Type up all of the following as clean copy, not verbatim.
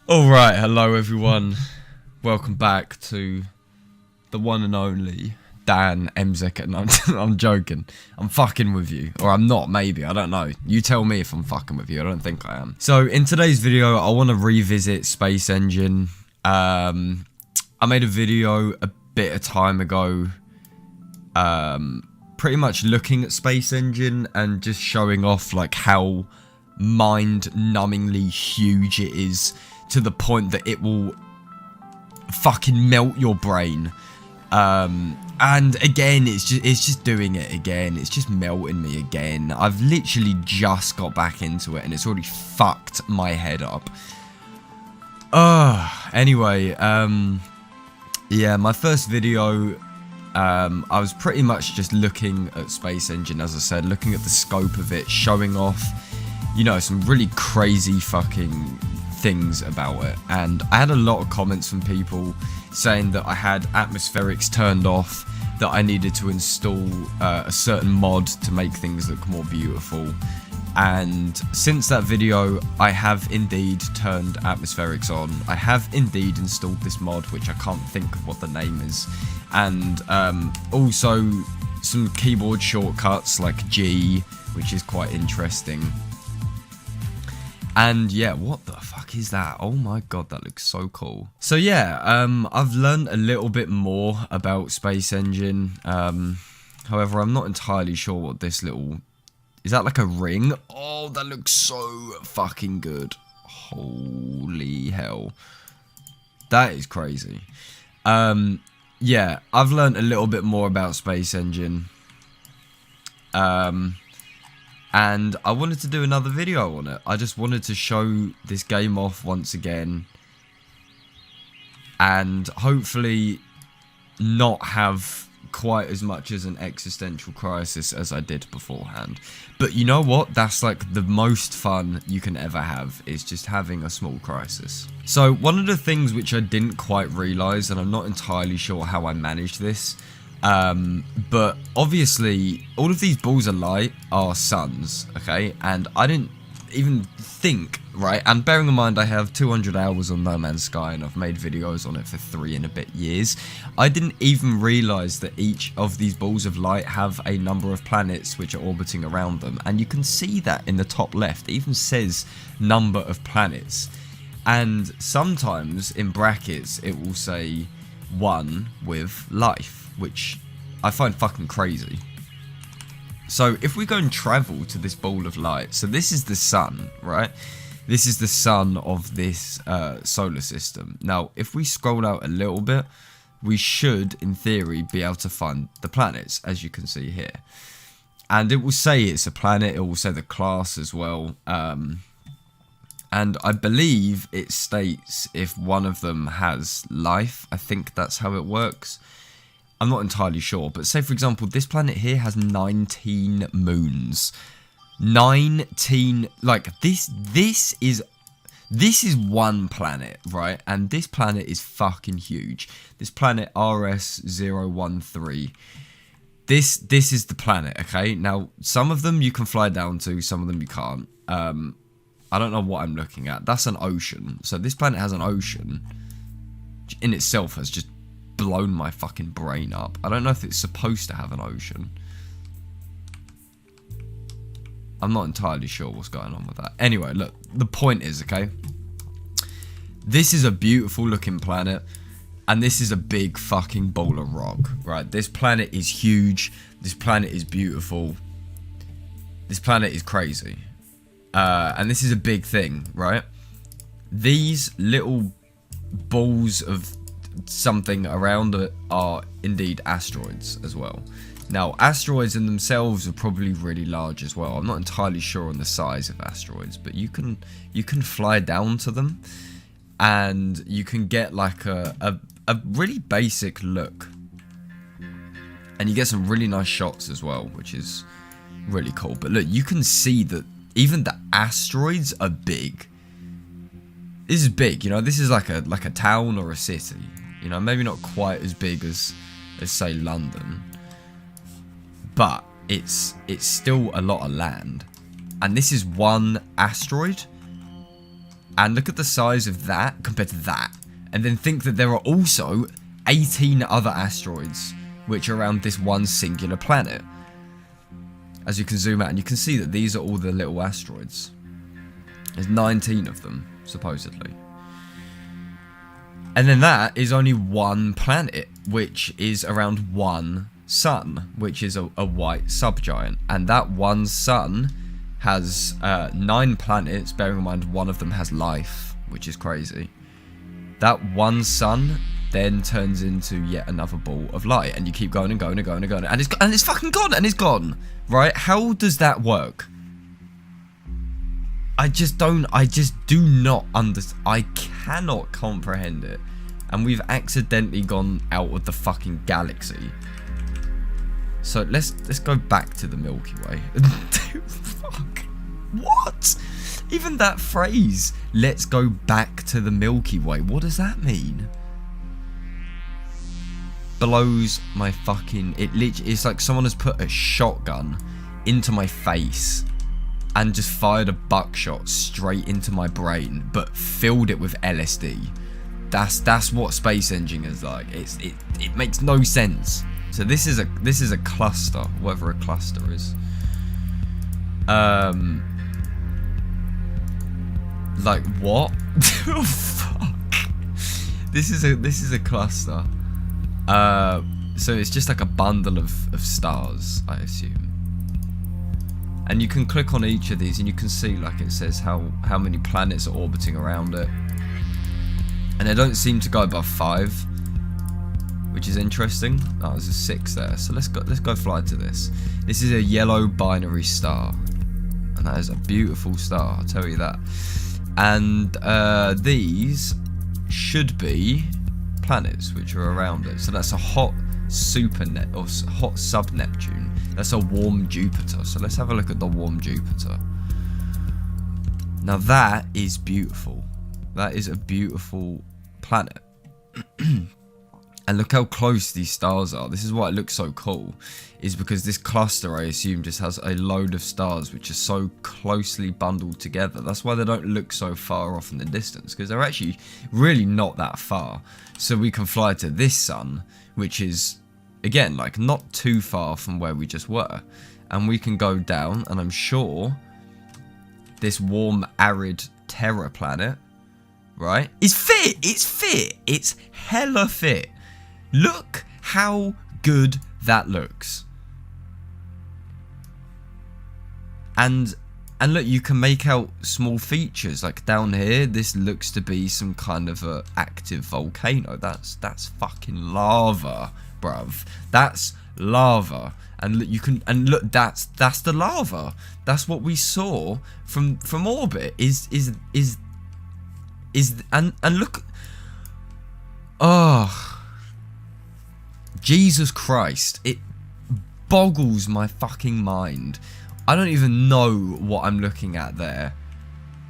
Alright, hello everyone. Welcome back to the one and only Dan Mzek. No, I'm joking. I'm fucking with you. Or I'm not, maybe. I don't know. You tell me if I'm fucking with you. I don't think I am. So, in today's video, I want to revisit Space Engine. I made a video a bit of time ago. Pretty much looking at Space Engine and just showing off like how mind-numbingly huge it is, to the point that it will fucking melt your brain. And again, it's just doing it again. It's just melting me again. I've literally just got back into it and it's already fucked my head up. Anyway, yeah, my first video, I was pretty much just looking at Space Engine, as I said, looking at the scope of it, showing off, you know, some really crazy fucking things about it. And I had a lot of comments from people saying that I had atmospherics turned off, that I needed to install a certain mod to make things look more beautiful. And since that video, I have indeed turned atmospherics on. I have indeed installed this mod, which I can't think of what the name is. And also some keyboard shortcuts like G, which is quite interesting. And yeah, what the fuck is that? Oh my god, that looks so cool. So yeah, I've learned a little bit more about Space Engine. However, I'm not entirely sure what this little... Is that like a ring? Oh, that looks so fucking good. Holy hell. That is crazy. Yeah, I've learned a little bit more about Space Engine. And I wanted to do another video on it. I just wanted to show this game off once again. And hopefully not have quite as much as an existential crisis as I did beforehand. But you know what? That's like the most fun you can ever have, is just having a small crisis. So one of the things which I didn't quite realise, and I'm not entirely sure how I managed this, but obviously all of these balls of light are suns, okay? And I didn't even think, right? And bearing in mind I have 200 hours on No Man's Sky and I've made videos on it for 3 and a bit years. I didn't even realise that each of these balls of light have a number of planets which are orbiting around them. And you can see that in the top left. It even says number of planets. And sometimes in brackets it will say 1 with life, which I find fucking crazy. So if we go and travel to this ball of light, so this is the sun, right? This is the sun of this solar system. Now, if we scroll out a little bit, we should, in theory, be able to find the planets, as you can see here. And it will say it's a planet, it will say the class as well. And I believe it states if one of them has life. I think that's how it works. I'm not entirely sure, but say for example, this planet here has 19 moons. 19, like this is one planet, right? And this planet is fucking huge. This planet RS013. This is the planet, okay? Now, some of them you can fly down to, some of them you can't. I don't know what I'm looking at. That's an ocean. So this planet has an ocean, which in itself has just blown my fucking brain up. I don't know if it's supposed to have an ocean. I'm not entirely sure what's going on with that. Anyway, look, the point is, okay, this is a beautiful looking planet, and this is a big fucking ball of rock, right? This planet is huge. This planet is beautiful. This planet is crazy. And this is a big thing, right? These little balls of something around it are indeed asteroids as well. Now, asteroids in themselves are probably really large as well. I'm not entirely sure on the size of asteroids, but you can fly down to them and you can get like a really basic look. And you get some really nice shots as well, which is really cool. But look, you can see that even the asteroids are big. This is big, you know, this is like a town or a city. You know, maybe not quite as big as say London, but it's still a lot of land. And this is one asteroid. And look at the size of that compared to that. And then think that there are also 18 other asteroids which are around this one singular planet. As you can zoom out and you can see that these are all the little asteroids. There's 19 of them, supposedly. And then that is only one planet, which is around one sun, which is a white subgiant. And that one sun has 9 planets, bearing in mind one of them has life, which is crazy. That one sun then turns into yet another ball of light, and you keep going and going and going and going, and it's fucking gone, and it's gone, right? How does that work? I just do not understand. I cannot comprehend it. And we've accidentally gone out of the fucking galaxy. So let's go back to the Milky Way. Fuck. What? Even that phrase, let's go back to the Milky Way. What does that mean? Blows my fucking... It's like someone has put a shotgun into my face and just fired a buckshot straight into my brain, but filled it with LSD. That's what space engine is like. It makes no sense. So this is a cluster, whatever a cluster is. Like what? Oh, fuck. This is a cluster. So it's just like a bundle of stars, I assume. And you can click on each of these and you can see, like, it says how many planets are orbiting around it. And they don't seem to go above 5, which is interesting. Oh, there's a 6 there. So let's go fly to this. This is a yellow binary star, and that is a beautiful star, I'll tell you that. And these should be planets which are around it. So that's a hot hot sub-Neptune. That's a warm Jupiter. So let's have a look at the warm Jupiter. Now that is beautiful. That is a beautiful planet. And look how close these stars are. This is why it looks so cool, is because this cluster, I assume, just has a load of stars which are so closely bundled together. That's why they don't look so far off in the distance, because they're actually really not that far. So we can fly to this sun, which is, again, like not too far from where we just were. And we can go down, and I'm sure this warm, arid terror planet, right, is fit. It's fit. It's hella fit. Look how good that looks. And look, you can make out small features. Like down here, this looks to be some kind of a active volcano. That's fucking lava, bruv. That's lava. And look, look, that's the lava. That's what we saw from orbit. And look. Oh, Jesus Christ, it boggles my fucking mind. I don't even know what I'm looking at there.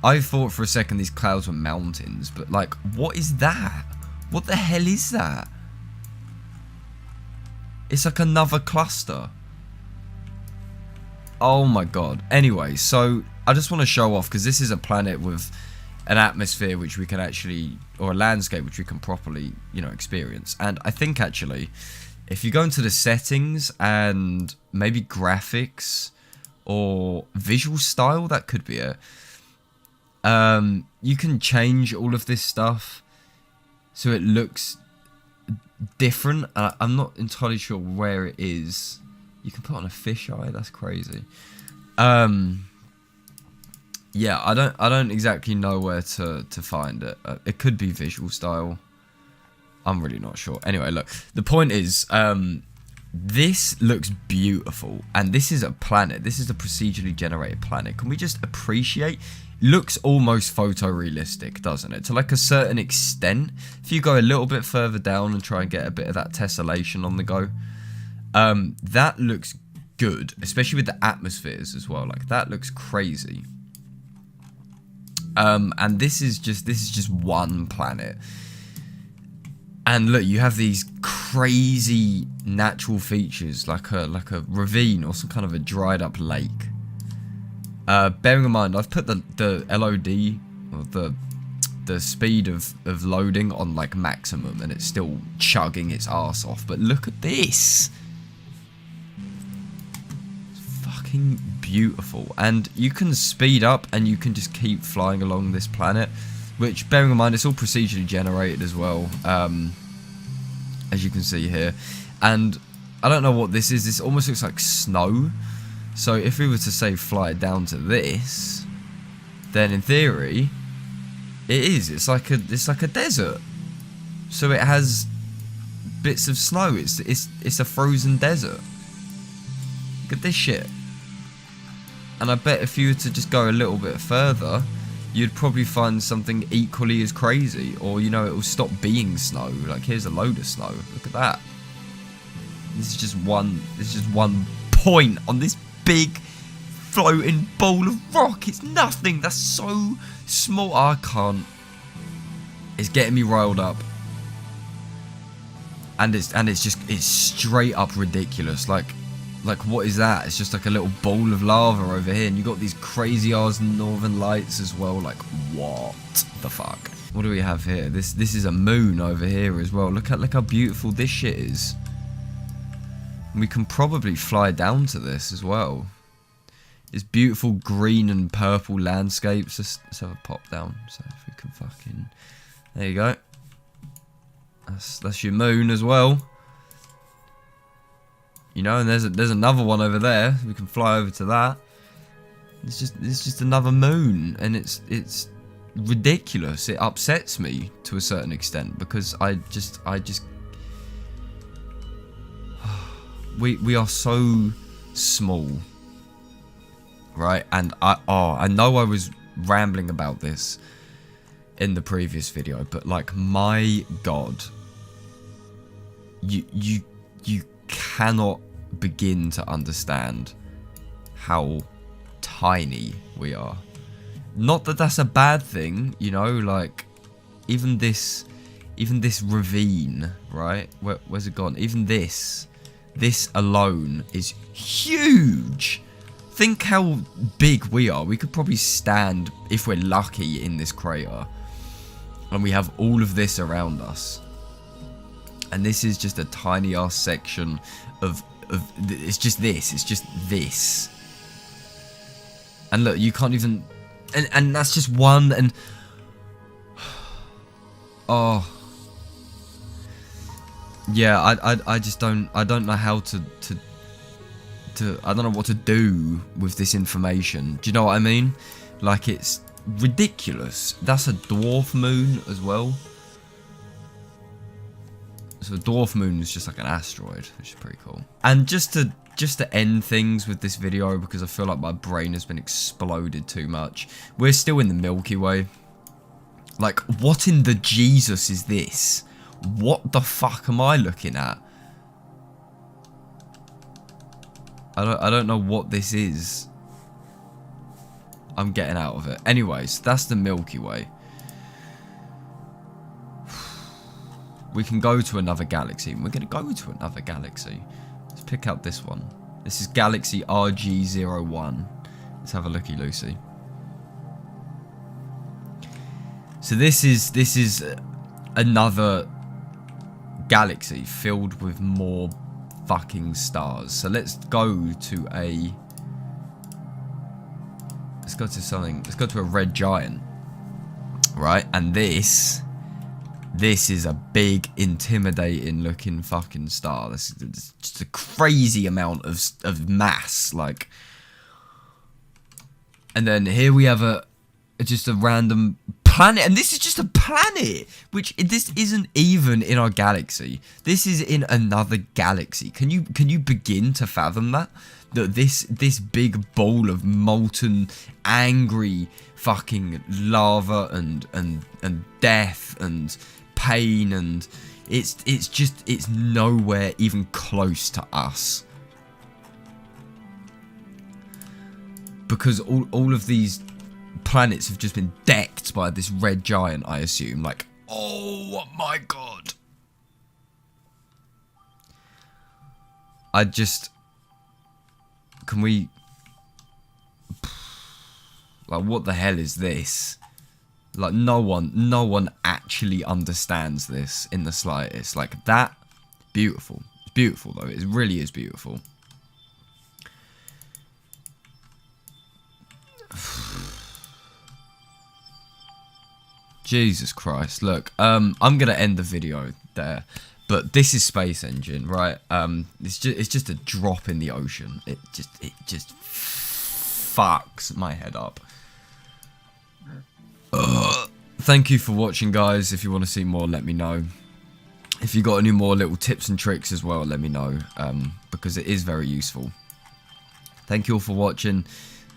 I thought for a second these clouds were mountains, but like, what is that? What the hell is that? It's like another cluster. Oh my god. Anyway, so I just want to show off, because this is a planet with an atmosphere which we can actually, or a landscape which we can properly, you know, experience. And I think actually, if you go into the settings and maybe graphics or visual style, that could be it. You can change all of this stuff so it looks different. I'm not entirely sure where it is. You can put on a fisheye. That's crazy. Yeah, I don't exactly know where to find it. It could be visual style. I'm really not sure. Anyway, look, the point is, this looks beautiful, and this is a planet. This is a procedurally generated planet. Can we just appreciate? Looks almost photorealistic, doesn't it? To like a certain extent. If you go a little bit further down and try and get a bit of that tessellation on the go, that looks good, especially with the atmospheres as well. Like that looks crazy. And this is just one planet. And look, you have these crazy natural features, like a ravine or some kind of a dried up lake. Bearing in mind, I've put the LOD, or the the speed of loading on like maximum, and it's still chugging its arse off. But look at this. It's fucking beautiful. And you can speed up and you can just keep flying along this planet, which, bearing in mind, it's all procedurally generated as well, as you can see here. And I don't know what this is. This almost looks like snow. So if we were to say fly it down to this, then in theory it is. It's like a desert. So it has bits of snow. It's a frozen desert. Look at this shit. And I bet if you were to just go a little bit further, you'd probably find something equally as crazy. Or, you know, it will stop being snow. Like, here's a load of snow. Look at that. This is just one point on this big floating ball of rock. It's nothing. That's so small. I can't. It's getting me riled up. And it's straight up ridiculous. Like what is that? It's just like a little ball of lava over here, and you got these crazy ass northern lights as well. Like, what the fuck? What do we have here? This is a moon over here as well. Look how beautiful this shit is. We can probably fly down to this as well. It's beautiful green and purple landscapes. Let's have a pop down. So if we can fucking... There you go. That's your moon as well. You know, and there's another one over there. We can fly over to that. It's just another moon, and it's ridiculous. It upsets me to a certain extent because I just we are so small, right? And I know I was rambling about this in the previous video, but like, my God, you cannot begin to understand how tiny we are. Not that that's a bad thing, you know, like even this ravine, right? Where's it gone? Even this alone is huge. Think how big we are. We could probably stand, if we're lucky, in this crater. And we have all of this around us. And this is just a tiny ass section of it's just this. And look, you can't even, and that's just one, and oh yeah, I just don't know how to I don't know what to do with this information. Do you know what I mean? Like, it's ridiculous. That's a dwarf moon as well. So the dwarf moon is just like an asteroid, which is pretty cool. And just to end things with this video, because I feel like my brain has been exploded too much, we're still in the Milky Way. Like, what in the Jesus is this? What the fuck am I looking at? I don't know what this is. I'm getting out of it. Anyways, that's the Milky Way. We can go to another galaxy. We're going to go to another galaxy. Let's pick out this one. This is Galaxy RG01. Let's have a looky-loosey. So this is another galaxy filled with more fucking stars. So let's go to a... Let's go to something. Let's go to a red giant. Right? And this is a big, intimidating looking fucking star. This is just a crazy amount of mass, like. And then here we have just a random planet, and this is just a planet, which this isn't even in our galaxy. This is in another galaxy. Can you begin to fathom that? That this big ball of molten, angry fucking lava and death and pain, and it's nowhere even close to us, because all of these planets have just been decked by this red giant, I assume. Like, oh my God, can we, like, what the hell is this? Like, no one actually understands this in the slightest. Like, that, beautiful. It's beautiful, though. It really is beautiful. Jesus Christ. Look, I'm going to end the video there. But this is Space Engine, right? It's just a drop in the ocean. It just fucks my head up. Thank you for watching, guys. If you want to see more, let me know. If you got any more little tips and tricks as well, let me know, because it is very useful. Thank you all for watching.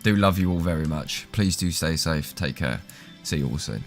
Do love you all very much. Please do stay safe. Take care. See you all soon.